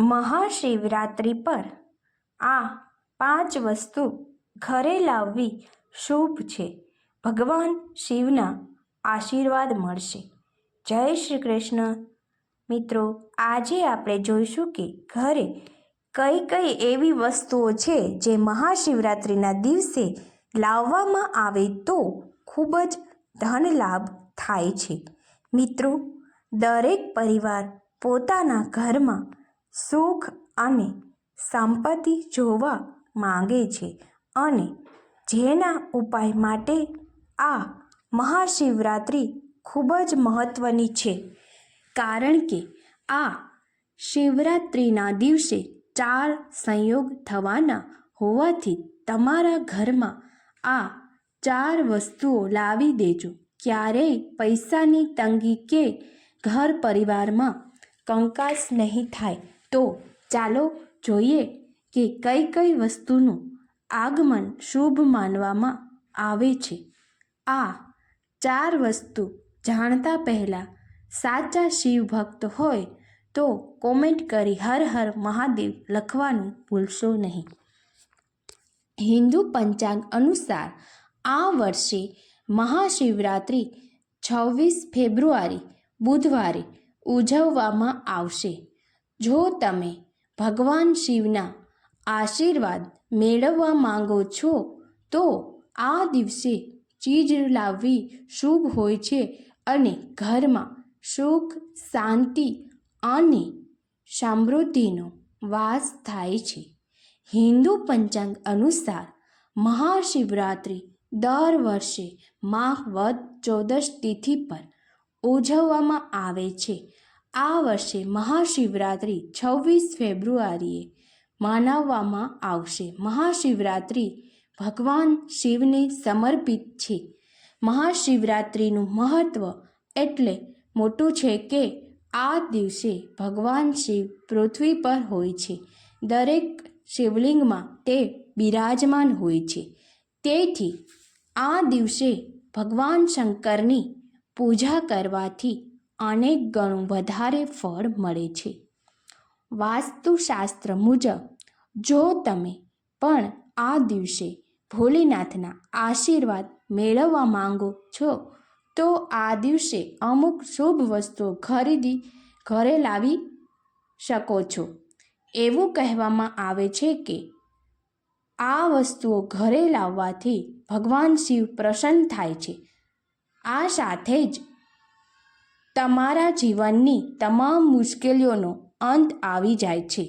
મહાશિવરાત્રિ પર આ 5 વસ્તુ ઘરે લાવવી શુભ છે. ભગવાન શિવના આશીર્વાદ મળશે. જય શ્રી કૃષ્ણ. મિત્રો, આજે આપણે જોઈશું કે ઘરે કઈ કઈ એવી વસ્તુઓ છે જે મહાશિવરાત્રિના દિવસે લાવવામાં આવે તો ખૂબ જ ધન લાભ થાય છે. મિત્રો, દરેક પરિવાર પોતાના ઘરમાં સુખ અને સંપત્તિ જોવા માંગે છે અને જેના ઉપાય માટે આ મહાશિવરાત્રિ ખૂબ જ મહત્ત્વની છે. કારણ કે આ શિવરાત્રિના દિવસે 4 સંયોગ થવાના હોવાથી તમારા ઘરમાં આ 4 વસ્તુઓ લાવી દેજો. ક્યારેય પૈસાની તંગી કે ઘર પરિવારમાં કંકાસ નહીં થાય. તો ચાલો જોઈએ કે કઈ કઈ વસ્તુનું આગમન શુભ માનવામાં આવે છે. આ 4 વસ્તુ જાણતા પહેલાં સાચા શિવ ભક્ત હોય તો કોમેન્ટ કરી હર હર મહાદેવ લખવાનું ભૂલશો નહીં. હિન્દુ પંચાંગ અનુસાર આ વર્ષે મહાશિવરાત્રિ 26 ફેબ્રુઆરી બુધવારે ઉજવવામાં આવશે. જો તમે ભગવાન શિવના આશીર્વાદ મેળવવા માંગો છો તો આ દિવસે ચીજ લાવવી શુભ હોય છે અને ઘરમાં સુખ, શાંતિ અને સમૃદ્ધિનો વાસ થાય છે. હિન્દુ પંચાંગ અનુસાર મહાશિવરાત્રિ દર વર્ષે માઘ વદ 14 તિથિ પર ઉજવવામાં આવે છે. આ વર્ષે મહાશિવરાત્રિ 26 ફેબ્રુઆરીએ મનાવવામાં આવશે. મહાશિવરાત્રિ ભગવાન શિવને સમર્પિત છે. મહાશિવરાત્રિનું મહત્ત્વ એટલે મોટું છે કે આ દિવસે ભગવાન શિવ પૃથ્વી પર હોય છે. દરેક શિવલિંગમાં તે બિરાજમાન હોય છે. તેથી આ દિવસે ભગવાન શંકરની પૂજા કરવાથી અનેક ગણું વધારે ફળ મળે છે. વાસ્તુશાસ્ત્ર મુજબ જો તમે પણ આ દિવસે ભોલેનાથના આશીર્વાદ મેળવવા માંગો છો તો આ દિવસે અમુક શુભ વસ્તુઓ ઘરે લાવી શકો છો. એવું કહેવામાં આવે છે કે આ વસ્તુઓ ઘરે લાવવાથી ભગવાન શિવ પ્રસન્ન થાય છે. આ સાથે જ તમારા જીવનની તમામ મુશ્કેલીઓનો અંત આવી જાય છે.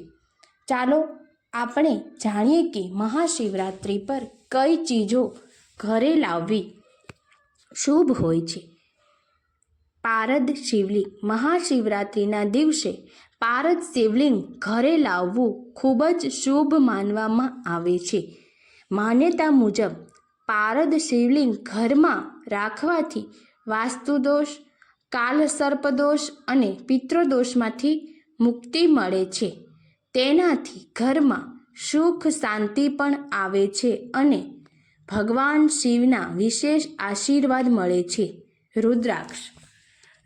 ચાલો આપણે જાણીએ કે મહાશિવરાત્રિ પર કઈ ચીજો ઘરે લાવવી શુભ હોય છે. પારદ શિવલિંગ. મહાશિવરાત્રિના દિવસે પારદ શિવલિંગ ઘરે લાવવું ખૂબ જ શુભ માનવામાં આવે છે. માન્યતા મુજબ પારદ શિવલિંગ ઘરમાં રાખવાથી વાસ્તુદોષ, કાલસર્પદોષ અને પિતૃદોષમાંથી મુક્તિ મળે છે. તેનાથી ઘરમાં સુખ શાંતિ પણ આવે છે અને ભગવાન શિવના વિશેષ આશીર્વાદ મળે છે. રુદ્રાક્ષ.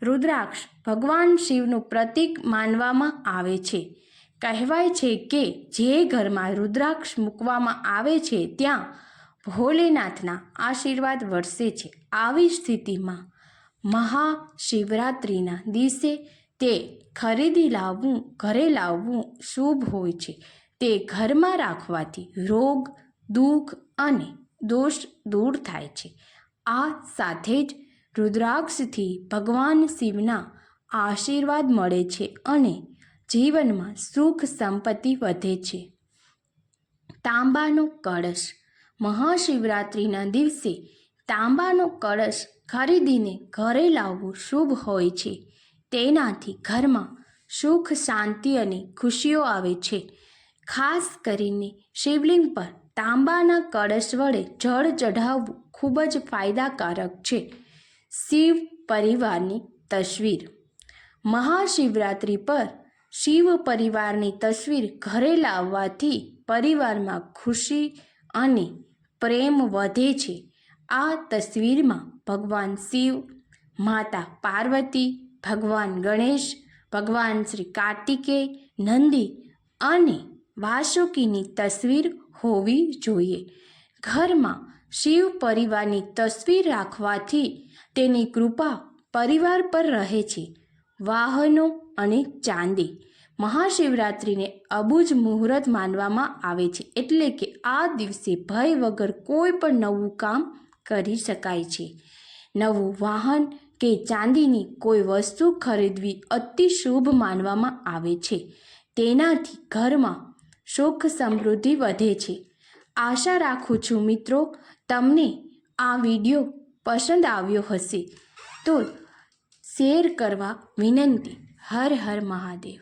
રુદ્રાક્ષ ભગવાન શિવનું પ્રતીક માનવામાં આવે છે. કહેવાય છે કે જે ઘરમાં રુદ્રાક્ષ મૂકવામાં આવે છે ત્યાં ભોલેનાથના આશીર્વાદ વરસે છે. આવી સ્થિતિમાં મહાશિવરાત્રિના દિવસે તે ઘરે લાવવું શુભ હોય છે. તે ઘરમાં રાખવાથી રોગ, દુઃખ અને દોષ દૂર થાય છે. આ સાથે જ રુદ્રાક્ષથી ભગવાન શિવના આશીર્વાદ મળે છે અને જીવનમાં સુખ સંપત્તિ વધે છે. તાંબાનો કળશ. મહાશિવરાત્રિના દિવસે તાંબાનો કળશ ખરીદીને ઘરે લાવવું શુભ હોય છે. તેનાથી ઘરમાં સુખ, શાંતિ અને ખુશીઓ આવે છે. ખાસ કરીને શિવલિંગ પર તાંબાના કળશ વડે જળ ચઢાવવું ખૂબ જ ફાયદાકારક છે. શિવ પરિવારની તસવીર. મહાશિવરાત્રિ પર શિવ પરિવારની તસવીર ઘરે લાવવાથી પરિવારમાં ખુશી અને પ્રેમ વધે છે. આ તસવીરમાં ભગવાન શિવ, માતા પાર્વતી, ભગવાન ગણેશ, ભગવાન શ્રી કાર્તિકેય, નંદી અને વાસુકીની તસવીર હોવી જોઈએ. ઘરમાં શિવ પરિવારની તસવીર રાખવાથી તેની કૃપા પરિવાર પર રહે છે. વાહનો અને ચાંદી. મહાશિવરાત્રિને અબુજ મુહૂર્ત માનવામાં આવે છે, એટલે કે આ દિવસે ભય વગર કોઈ પણ નવું કામ કરી શકાય છે. નવું વાહન કે ચાંદીની કોઈ વસ્તુ ખરીદવી અતિ શુભ માનવામાં આવે છે. તેનાથી ઘરમાં સુખ સમૃદ્ધિ વધે છે. આશા રાખું છું મિત્રો તમને આ વિડીયો પસંદ આવ્યો હશે. તો શેર કરવા વિનંતી. હર હર મહાદેવ.